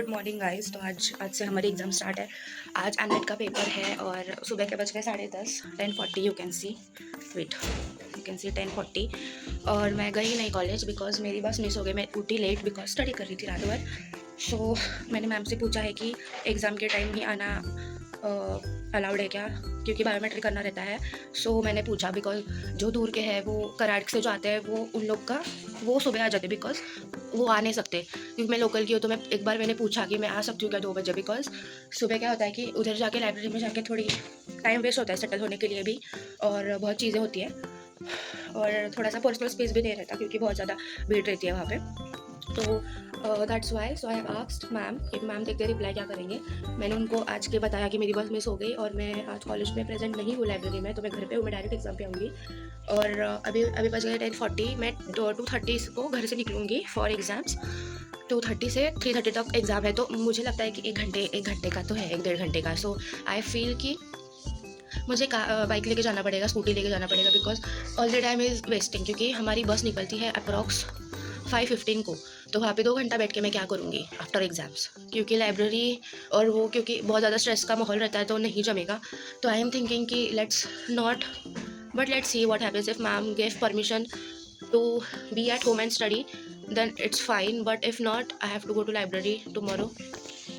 Good morning guys. तो आज से हमारी एग्ज़ाम स्टार्ट है। आज एमएट का पेपर है और सुबह के बज गए 10:30, 10:40। You can see, wait, you can see 10:40। और मैं गई नहीं कॉलेज बिकॉज मेरी बस मिस हो गई। मैं उठी लेट बिकॉज स्टडी कर रही थी रात भर। सो मैंने मैम से पूछा है कि एग्ज़ाम के टाइम ही आना अलाउड है क्या, क्योंकि बायोमेट्रिक करना रहता है। सो मैंने पूछा बिकॉज जो दूर के हैं वो कराड़ से जो आते हैं वो उन लोग का वो सुबह आ जाते बिकॉज वो आ नहीं सकते। क्योंकि मैं लोकल की हूँ तो मैं एक बार मैंने पूछा कि मैं आ सकती हूँ क्या 2 बजे, बिकॉज सुबह क्या होता है कि उधर जाके लाइब्रेरी में जाके थोड़ी टाइम वेस्ट होता है सेटल होने के लिए भी, और बहुत चीज़ें होती है और थोड़ा सा पर्सनल स्पेस भी नहीं रहता क्योंकि बहुत ज़्यादा भीड़ रहती है वहाँ पे। तो that's why so I have asked ma'am कि मैम देखते रिप्लाई क्या करेंगे। मैंने उनको आज के बताया कि मेरी बस मिस हो गई और मैं आज कॉलेज में प्रेजेंट नहीं हूँ लाइब्रेरी में, तो मैं घर पे हूँ, मैं डायरेक्ट एग्जाम पे आऊँगी। और अभी अभी बज गए 10:40। मैं 2:30 को घर से निकलूँगी फॉर एग्ज़ाम्स। 2:30 से 3:30 तक एग्ज़ाम है, तो मुझे लगता है कि एक घंटे का तो है, 1-1.5 घंटे का। सो आई फील कि मुझे बाइक लेके जाना पड़ेगा, स्कूटी लेके जाना पड़ेगा because all the time is wasting, क्योंकि हमारी बस निकलती है अप्रॉक्स 5:15 को। तो वहाँ पे 2 घंटा बैठ के मैं क्या करूँगी आफ्टर एग्ज़ाम्स, क्योंकि लाइब्रेरी और वो क्योंकि बहुत ज़्यादा स्ट्रेस का माहौल रहता है तो नहीं जमेगा। तो आई एम थिंकिंग कि let's not, but let's see what happens if ma'am give permission to be at home and study, then it's fine, but if not I have to go to library tomorrow.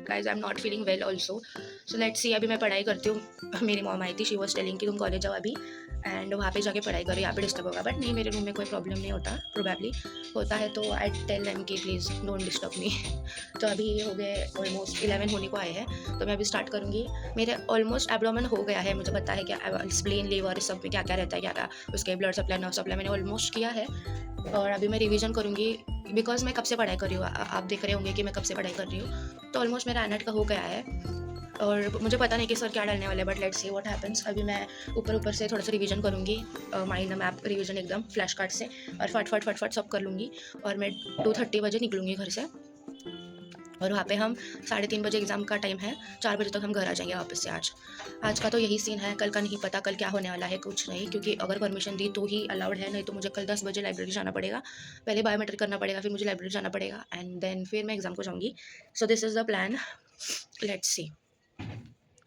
Guys I am not feeling well also, so let's see. अभी मैं पढ़ाई करती हूँ। मेरी mom I थी, she was telling कि तुम college जाओ अभी एंड वहाँ पे जाके पढ़ाई करो, यहाँ पे डिस्टर्ब होगा। बट नहीं, मेरे रूम में कोई प्रॉब्लम नहीं होता, प्रोबेबली होता है तो आई टेल देम कि प्लीज़ डोंट डिस्टर्ब मी। तो अभी हो गए ऑलमोस्ट 11 होने को आए हैं, तो मैं अभी स्टार्ट करूँगी। मेरे ऑलमोस्ट एब्डोमेन हो गया है, मुझे पता है क्या स्प्लेन लीवर सब में क्या क्या रहता है, क्या क्या उसके ब्लड सप्लाई नर्व सप्लाई मैंने ऑलमोस्ट किया है। और अभी मैं रिवीजन करूँगी बिकॉज मैं कब से पढ़ाई कर रही हूँ, आप देख रहे होंगे कि मैं कब से पढ़ाई कर रही हूँ। तो ऑलमोस्ट मेरा एनेट का हो गया है और मुझे पता नहीं कि सर क्या डालने वाले, but let's see what happens. अभी मैं ऊपर ऊपर से थोड़ा सा रिवीजन करूँगी, माइंड मैप रिवीजन एकदम फ्लैश कार्ड से, और फट फट सब कर लूँगी। और मैं 2:30 बजे निकलूँगी घर से, और वहाँ पे हम 3:30 बजे एग्ज़ाम का टाइम है, 4 बजे तक हम घर आ जाएंगे वापस से। आज का तो यही सीन है, कल का नहीं पता कल क्या होने वाला है, कुछ नहीं, क्योंकि अगर परमिशन दी तो ही अलाउड है, नहीं तो मुझे कल 10 बजे लाइब्रेरी जाना पड़ेगा। पहले बायोमेट्रिक करना पड़ेगा, फिर मुझे लाइब्रेरी जाना पड़ेगा एंड देन फिर मैं एग्ज़ाम को जाऊँगी। So this is the plan, let's see.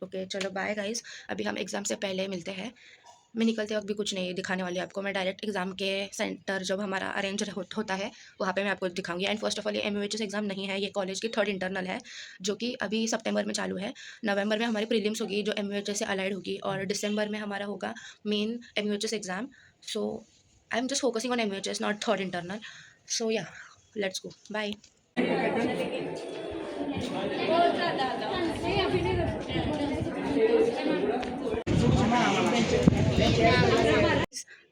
Okay चलो बाय गाइज़, अभी हम एग्ज़ाम से पहले मिलते हैं। मैं निकलते वक्त भी कुछ नहीं दिखाने वाली आपको, मैं डायरेक्ट एग्ज़ाम के सेंटर जब हमारा अरेंज होता है वहाँ पे मैं आपको दिखाऊंगी। एंड फर्स्ट ऑफ ऑल ये एमयूएचएस एग्ज़ाम नहीं है, ये कॉलेज की 3rd इंटरनल है जो कि अभी सितंबर में चालू है। नवंबर में हमारी प्रीलिम्स होगी जो एमयूएचएस से अलाइड होगी, और दिसंबर में हमारा होगा main MUHS exam. So I am just focusing on MUHS, not 3rd internal. So yeah, let's go, bye.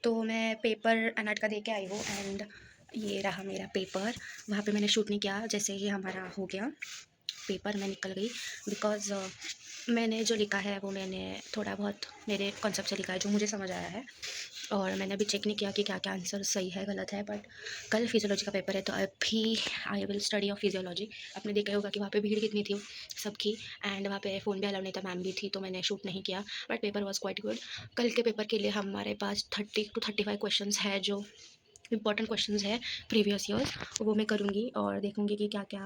तो मैं पेपर एनएट का दे के आई हूँ एंड ये रहा मेरा पेपर। वहाँ पे मैंने शूट नहीं किया, जैसे ही हमारा हो गया पेपर मैं निकल गई बिकॉज़ मैंने जो लिखा है वो मैंने थोड़ा बहुत मेरे कॉन्सेप्ट से लिखा है जो मुझे समझ आया है, और मैंने अभी चेक नहीं किया कि क्या क्या आंसर सही है गलत है। बट कल फिजियोलॉजी का पेपर है तो अभी I will study of physiology. आपने देखा होगा कि वहाँ पे भीड़ कितनी थी सबकी, एंड वहाँ पे फ़ोन भी अलाउ नहीं था, मैम भी थी, तो मैंने शूट नहीं किया। But paper was quite good. कल के पेपर के लिए हमारे पास 30 to 35 क्वेश्चंस है जो इंपॉर्टेंट क्वेश्चंस है प्रीवियस ईयर्स, वो मैं करूँगी और देखूँगी कि क्या क्या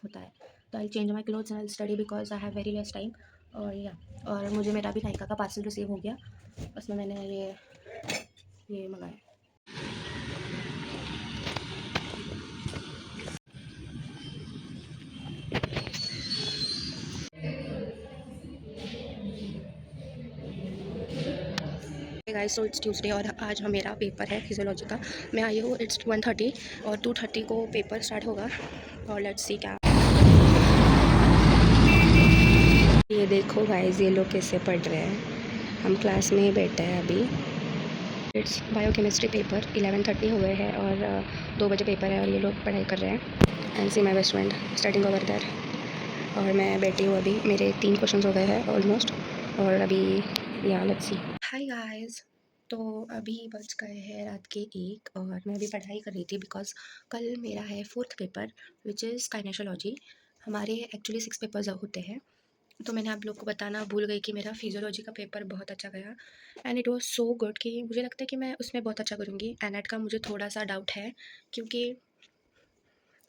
होता है। तो I change my clothes and I study because I have very less time. और या, और मुझे मेरा भी नायका का पार्सल रिसीव हो गया, उसमें मैंने ये मंगाया। गाइस सो इट्स ट्यूसडे और आज मेरा पेपर है फिजियोलॉजी का। मैं आई हूँ, इट्स 1:30 और 2:30 को पेपर स्टार्ट होगा, और लेट्स सी क्या। ये देखो गाइस, ये लोग कैसे पढ़ रहे हैं, हम क्लास में ही बैठे हैं अभी। इट्स बायोकेमिस्ट्री पेपर, 11:30 हुए हैं और 2 बजे पेपर है और ये लोग पढ़ाई कर रहे हैं। And see my best friend studying over there, और मैं बैठी हूँ अभी, मेरे 3 क्वेश्चन हो गए हैं ऑलमोस्ट, और अभी या लेट्स सी। हाय गाइस, तो अभी बज गए हैं रात के 1 और मैं अभी पढ़ाई कर रही थी बिकॉज कल मेरा है 4th पेपर विच इज़ काइनेशोलॉजी। हमारे एक्चुअली 6 पेपर्स होते हैं, तो मैंने आप लोग को बताना भूल गई कि मेरा फिजियोलॉजी का पेपर बहुत अच्छा गया and it was so good कि मुझे लगता है कि मैं उसमें बहुत अच्छा करूँगी। एनेट का मुझे थोड़ा सा डाउट है क्योंकि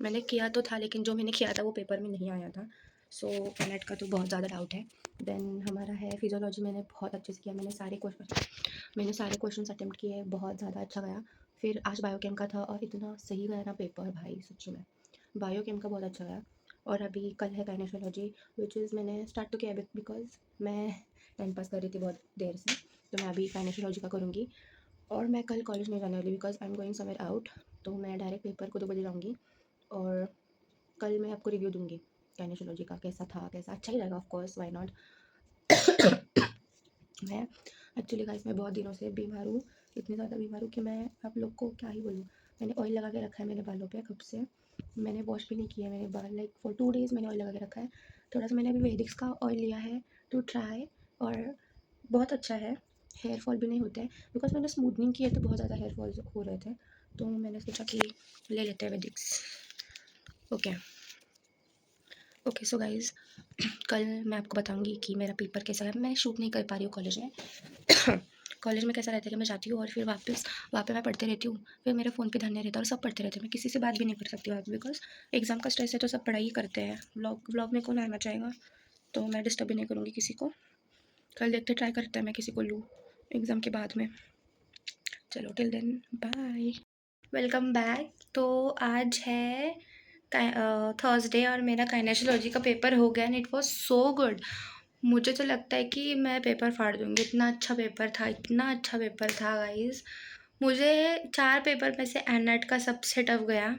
मैंने किया तो था, लेकिन जो मैंने किया था वो पेपर में नहीं आया था। सो नेट का तो बहुत ज़्यादा डाउट है। देन हमारा है फिजियोलॉजी, मैंने बहुत अच्छे से किया। मैंने सारे क्वेश्चन अटेम्प्ट किए, बहुत ज़्यादा अच्छा गया। फिर आज बायोकेम का था और इतना सही गया ना पेपर भाई, सच्ची में बायोकेम का बहुत अच्छा गया। और अभी कल है काइनेशोलॉजी, विच इज़ मैंने स्टार्ट तो किया बिकॉज मैं टाइम पास कर रही थी बहुत देर से, तो मैं अभी काइनेशोलॉजी का करूँगी। और मैं कल कॉलेज नहीं जाने वाली because I am going somewhere out, तो मैं डायरेक्ट पेपर को 2 बजे जाऊँगी। और कल मैं आपको रिव्यू दूँगी काइनेशोलॉजी का, कैसा था, कैसा अच्छा ही रहेगा, ऑफ कोर्स, व्हाई नॉट। मैं एक्चुअली गाइस मैं बहुत दिनों से बीमार हूँ, इतनी ज़्यादा बीमार हूँ कि मैं आप लोग को क्या ही बोलूँ। मैंने ऑयल लगा के रखा है मेरे बालों पे कब से, मैंने वॉश भी नहीं किया है मेरे बाल, लाइक फॉर 2 डेज़ मैंने ऑयल लगा के रखा है। थोड़ा सा मैंने अभी वेदिक्स का ऑयल लिया है टू ट्राई, और बहुत अच्छा है, हेयर फॉल भी नहीं होता है। बिकॉज मैंने स्मूथनिंग की है तो बहुत ज़्यादा हेयर फॉल हो रहे थे, तो मैंने सोचा कि ले लेते हैं वेदिक्स। ओके सो गाइज़, कल मैं आपको बताऊंगी कि मेरा पेपर कैसा है। मैं शूट नहीं कर पा रही हूँ कॉलेज में। कॉलेज में कैसा रहता है कि मैं जाती हूँ और फिर वापस वहाँ पे मैं पढ़ते रहती हूँ, फिर मेरे फ़ोन पे ध्यान नहीं रहता और सब पढ़ते रहते हैं, मैं किसी से बात भी नहीं कर सकती वहाँ पे बिकॉज एग्ज़ाम का स्ट्रेस है, तो सब पढ़ाई करते हैं। व्लॉग में कौन आना चाहेगा, तो मैं डिस्टर्ब भी नहीं करूँगी किसी को। कल देखते ट्राई करते हैं मैं किसी को लूँ एग्ज़ाम के बाद में। चलो till then bye, welcome back. तो आज है थर्सडे और मेरा काइनेशियोलॉजी का पेपर हो गया and it was so good. मुझे तो लगता है कि मैं पेपर फाड़ दूँगी, इतना अच्छा पेपर था, इतना अच्छा पेपर था गाइस। मुझे 4 पेपर में से एनएट का सबसे टफ गया।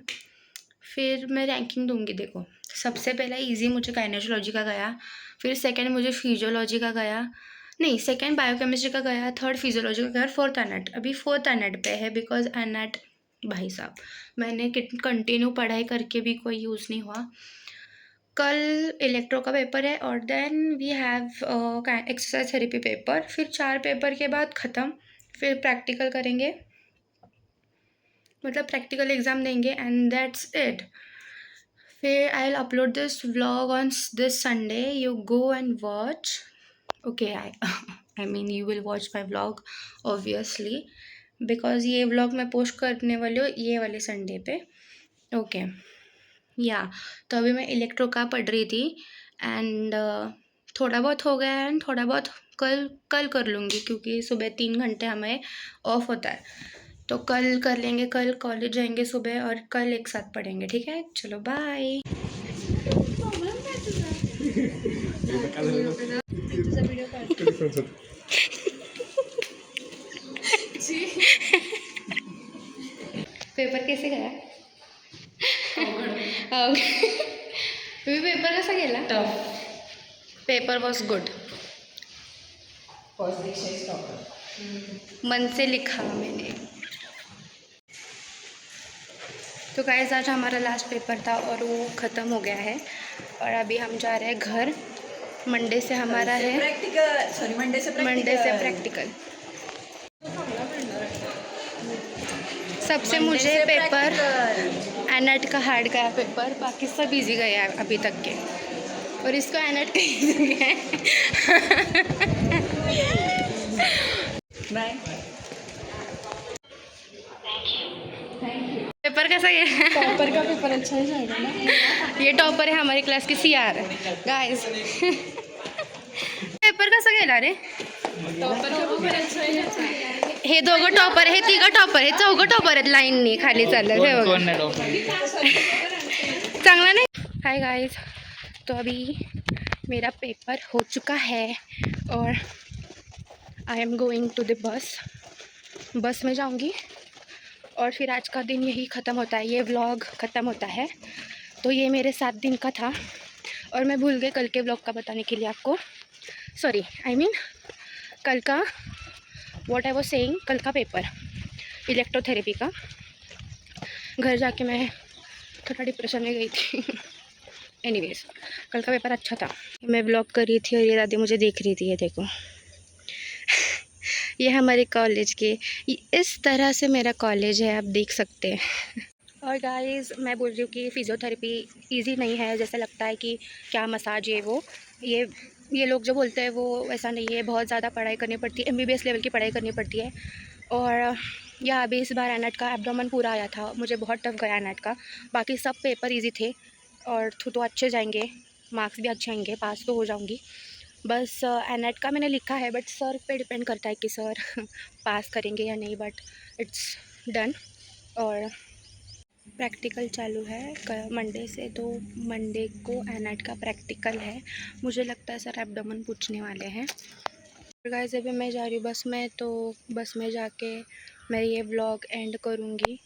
फिर मैं रैंकिंग दूँगी, देखो सबसे पहला इजी मुझे काइनेशियोलॉजी का गया, फिर सेकंड मुझे फिजियोलॉजी का गया, नहीं सेकंड बायोकेमिस्ट्री का गया, थर्ड फिजियोलॉजी का गया, और फोर्थ एनएट। अभी फोर्थ एनएट पे है बिकॉज एनएट भाई साहब मैंने कंटिन्यू पढ़ाई करके भी कोई यूज़ नहीं हुआ। कल इलेक्ट्रो का पेपर है और then we have exercise therapy paper, फिर 4 पेपर के बाद ख़त्म, फिर प्रैक्टिकल करेंगे, मतलब प्रैक्टिकल एग्ज़ाम देंगे एंड दैट्स इट। फिर I will upload this vlog on this Sunday, you go and watch. Okay, I mean you will watch my vlog obviously because ये व्लॉग मैं पोस्ट करने वाली हूँ ये वाले संडे पे। ओके या तो अभी मैं इलेक्ट्रो का पढ़ रही थी एंड थोड़ा बहुत हो गया है एंड थोड़ा बहुत कल कर लूँगी क्योंकि सुबह 3 घंटे हमें ऑफ होता है, तो कल कर लेंगे। कल कॉलेज जाएंगे सुबह और कल एक साथ पढ़ेंगे, ठीक है? चलो बाय। पेपर कैसे गया? पेपर कसा गेला? Tough. Paper was good, first परीक्षा इज टॉपर. मन से लिखा मैंने। तो गाइस आज हमारा लास्ट पेपर था और वो ख़त्म हो गया है और अभी हम जा रहे हैं घर। मंडे से हमारा है प्रैक्टिकल, सॉरी मंडे से प्रैक्टिकल। सबसे मुझे पेपर एनएट का हार्ड गया पेपर, बाकी सब इजी गया है अभी तक के, और इसको एनएट का इजी गया है। बाय. पेपर कैसा गया? टॉपर का पेपर अच्छा ही जाएगा ना. ये टॉपर है हमारी क्लास की सीआर गाइस। पेपर कसा गेला रे? टॉपर का पेपर अच्छा ही जाएगा. हे दोघं टॉपर, हे तिघं टॉपर, हे चौघं टॉपर आहेत लाईननी खाली चाललं हे बघा. चांगला नहीं. हाय गाइस, तो अभी मेरा पेपर हो चुका है और I am going to the bus में जाऊंगी और फिर आज का दिन यही ख़त्म होता है, ये व्लॉग ख़त्म होता है। तो ये मेरे 7 दिन का था और मैं भूल गई कल के व्लॉग का बताने के लिए आपको, सॉरी आई मीन कल का व्हाट आई वाज सेइंग, कल का पेपर इलेक्ट्रोथेरेपी का। घर जाके मैं थोड़ा डिप्रेशन में गई थी। एनीवेज कल का पेपर अच्छा था। मैं व्लॉग कर रही थी और ये दादी मुझे देख रही थी, ये देखो। ये हमारे कॉलेज के, इस तरह से मेरा कॉलेज है, आप देख सकते हैं। और गाइस मैं बोल रही हूँ कि फ़िज़ियोथेरेपी इजी नहीं है जैसा लगता है कि क्या मसाज है वो, ये लोग जो बोलते हैं वो ऐसा नहीं है, बहुत ज़्यादा पढ़ाई करनी पड़ती है, एमबीबीएस लेवल की पढ़ाई करनी पड़ती है। और या अभी इस बार एनेट का एब्डोमेन पूरा आया था, मुझे बहुत टफ गया एनेट का। बाकी सब पेपर इजी थे और तो अच्छे जाएंगे, मार्क्स भी अच्छे आएंगे, पास तो हो जाऊंगी। बस एनेट का मैंने लिखा है, बट सर पे डिपेंड करता है कि सर पास करेंगे या नहीं, बट इट्स डन। और प्रैक्टिकल चालू है मंडे से, तो मंडे को एनेट का प्रैक्टिकल है। मुझे लगता है सर एब्डोमेन पूछने वाले हैं। गाइस अभी मैं जा रही हूँ बस में, तो बस में जाके मैं ये व्लॉग एंड करूँगी।